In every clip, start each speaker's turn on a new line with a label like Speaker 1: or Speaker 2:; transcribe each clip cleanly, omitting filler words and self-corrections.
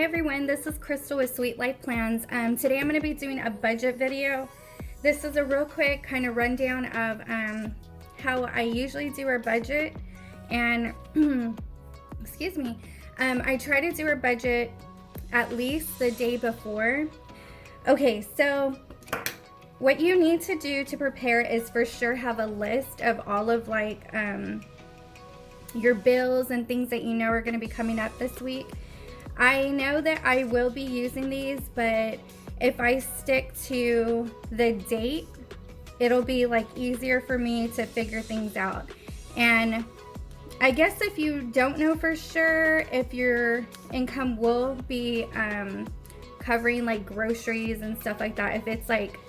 Speaker 1: everyone, this is Crystal with Sweet Life Plans. Today I'm going to be doing a budget video. This is a real quick kind of rundown of how I usually do our budget, and excuse me, I try to do our budget at least the day before. Okay, so what you need to do to prepare is for sure have a list of all of like your bills and things that you know are going to be coming up this week. I know that I will be using these, but if I stick to the date, it'll be like easier for me to figure things out. And I guess if you don't know for sure if your income will be covering like groceries and stuff like that, if it's like,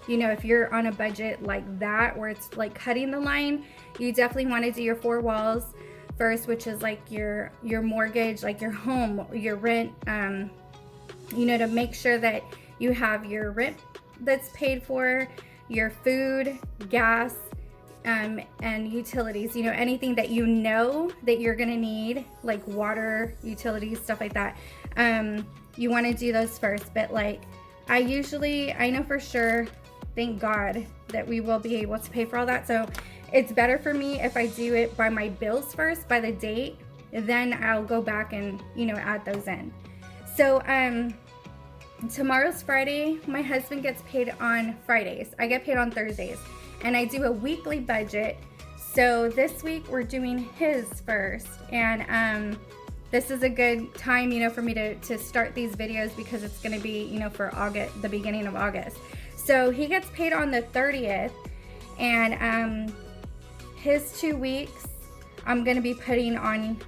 Speaker 1: you know, if you're on a budget like that where it's like cutting the line, you definitely want to do your four walls first, which is like your mortgage, like your home, your rent, you know, to make sure that you have your rent that's paid for, your food, gas, and utilities, you know, anything that you know that you're gonna need, like water, utilities, stuff like that. You want to do those first, but like I know for sure, thank God, that we will be able to pay for all that. So it's better for me if I do it by my bills first, by the date, then I'll go back and, you know, add those in. So tomorrow's Friday. My husband gets paid on Fridays. I get paid on Thursdays, and I do a weekly budget. So this week we're doing his first, and this is a good time, you know, for me to start these videos because it's going to be, you know, for August, the beginning of August. So he gets paid on the 30th, and his 2 weeks I'm going to be putting on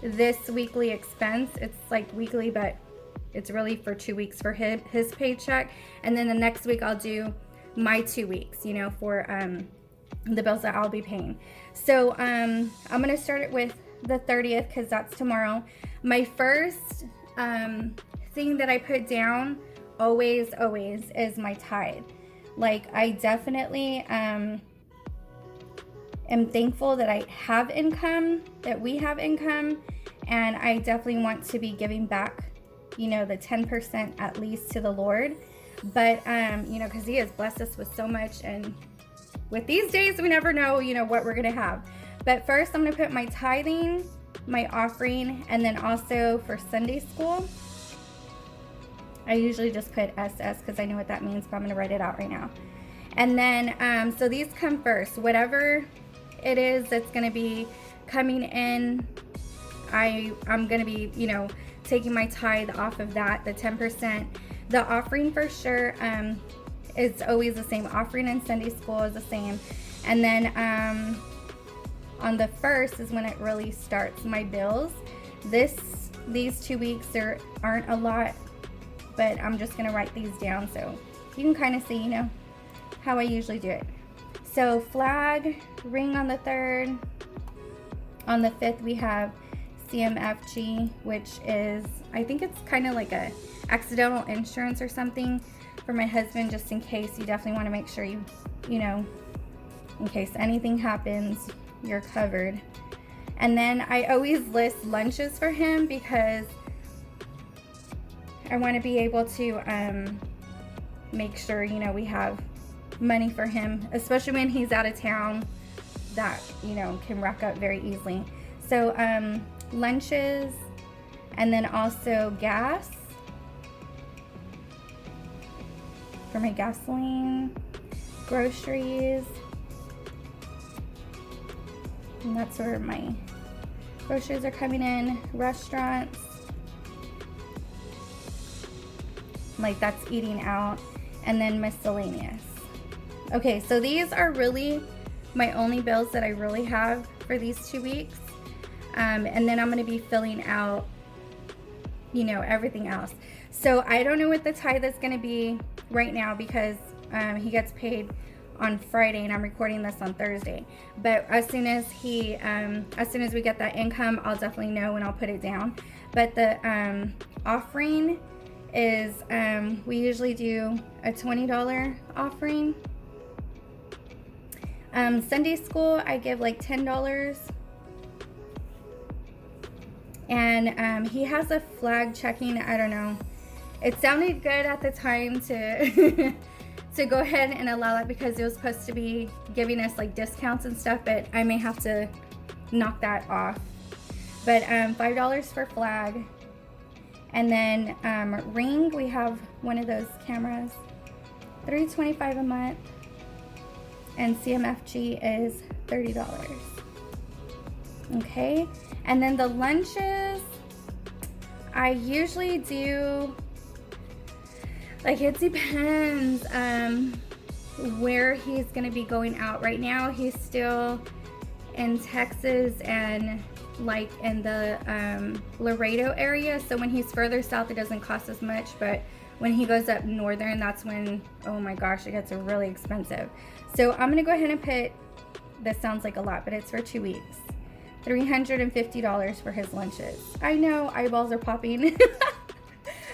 Speaker 1: this weekly expense. It's like weekly, but it's really for 2 weeks for his paycheck. And then the next week I'll do my 2 weeks, you know, for the bills that I'll be paying. So I'm going to start it with the 30th because that's tomorrow. My first thing that I put down always is my tithe. Like I definitely am thankful that I have income, that we have income, and I definitely want to be giving back, you know, the 10% at least to the Lord. But you know, because he has blessed us with so much, and with these days we never know, you know, what we're gonna have. But first I'm gonna put my tithing, my offering, and then also for Sunday school I usually just put SS because I know what that means, but I'm gonna write it out right now. And then so these come first, whatever it is that's gonna be coming in, I'm gonna be, you know, taking my tithe off of that, the 10%. The offering for sure is always the same. Offering in Sunday school is the same. And then on the 1st is when it really starts my bills. These 2 weeks there aren't a lot, but I'm just gonna write these down so you can kind of see, you know, how I usually do it. So flag, ring on the 3rd. On the 5th we have CMFG, which is, I think it's kind of like a accidental insurance or something for my husband, just in case. You definitely want to make sure you know, in case anything happens, you're covered. And then I always list lunches for him because I want to be able to make sure, you know, we have money for him, especially when he's out of town, that, you know, can rack up very easily. So lunches, and then also gas for my gasoline, groceries, and that's where my groceries are coming in. Restaurants, like that's eating out, and then miscellaneous. Okay, so these are really my only bills that I really have for these 2 weeks. And then I'm going to be filling out, you know, everything else. So I don't know what the tithe is going to be right now because he gets paid on Friday and I'm recording this on Thursday. But as soon as we get that income, I'll definitely know and I'll put it down. But the offering is, we usually do a $20 offering. Sunday school, I give like $10. And he has a flag checking, I don't know. It sounded good at the time to to go ahead and allow that because it was supposed to be giving us like discounts and stuff, but I may have to knock that off. But $5 for flag. And then ring, we have one of those cameras, $3.25 a month. And CMFG is $30. Okay, and then the lunches, I usually do, like, it depends where he's gonna be going out. Right now he's still in Texas and like in the Laredo area, so when he's further south it doesn't cost as much, but when he goes up northern, that's when, oh my gosh, it gets really expensive. So I'm gonna go ahead and put, this sounds like a lot, but it's for 2 weeks, $350 for his lunches. I know, eyeballs are popping.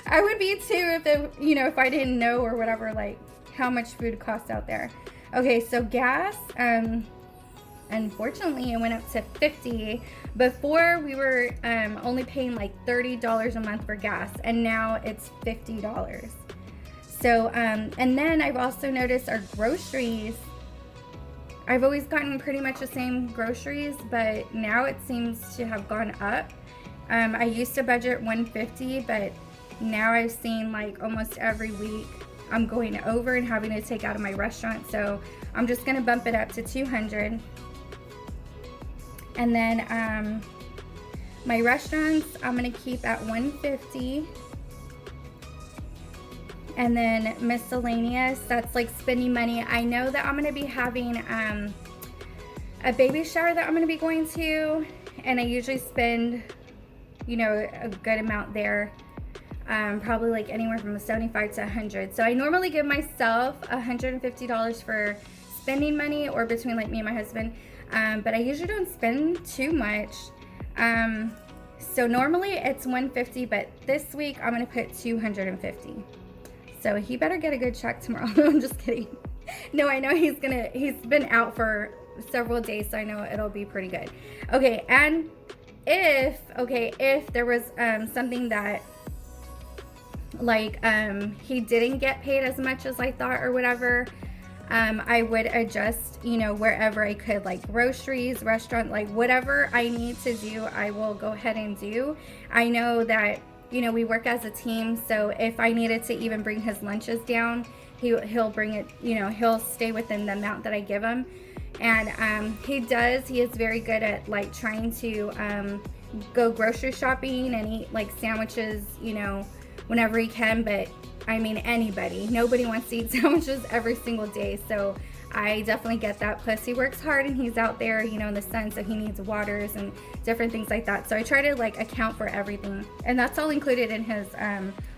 Speaker 1: I would be too if it, you know, if I didn't know or whatever, like how much food costs out there. Okay, so gas, unfortunately it went up to $50. Before we were only paying like $30 a month for gas, and now it's $50. So and then I've also noticed our groceries, I've always gotten pretty much the same groceries, but now it seems to have gone up. I used to budget $150, but now I've seen like almost every week I'm going over and having to take out of my restaurant, so I'm just gonna bump it up to $200. And then my restaurants, I'm gonna keep at $150. And then miscellaneous, that's like spending money. I know that I'm gonna be having a baby shower that I'm gonna be going to, and I usually spend, you know, a good amount there. Probably like anywhere from $75 to $100. So I normally give myself $150 for spending money, or between like me and my husband. But I usually don't spend too much. So normally it's $150, but this week I'm gonna put $250. So he better get a good check tomorrow. I'm just kidding. No, I know he's been out for several days, so I know it'll be pretty good. Okay, and if there was something that like he didn't get paid as much as I thought or whatever, I would adjust, you know, wherever I could, like groceries, restaurant, like whatever I need to do, I will go ahead and do. I know that, you know, we work as a team, so if I needed to even bring his lunches down, he'll bring it, you know, he'll stay within the amount that I give him. And he is very good at like trying to go grocery shopping and eat like sandwiches, you know, whenever he can. But I mean, nobody wants to eat sandwiches every single day, so I definitely get that. Plus he works hard and he's out there, you know, in the sun, so he needs waters and different things like that. So I try to like account for everything, and that's all included in his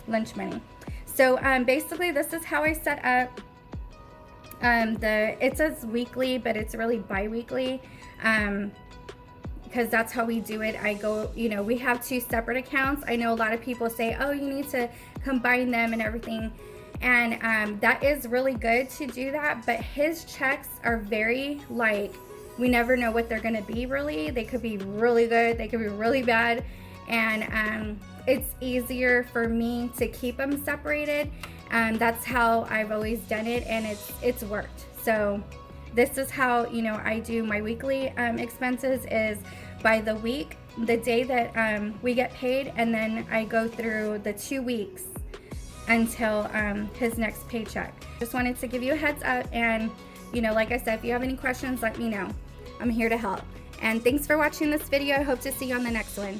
Speaker 1: lunch money. So basically this is how I set up it says weekly, but it's really bi-weekly, because that's how we do it. I go, you know, we have 2 separate accounts. I know a lot of people say, oh, you need to combine them and everything, and that is really good to do that, but his checks are very, like, we never know what they're gonna be. Really, they could be really good, they could be really bad, and it's easier for me to keep them separated. That's how I've always done it, and it's worked. So this is how, you know, I do my weekly expenses, is by the week, the day that we get paid, and then I go through the 2 weeks until his next paycheck. Just wanted to give you a heads up, and, you know, like I said, if you have any questions, let me know. I'm here to help. And thanks for watching this video. I hope to see you on the next one.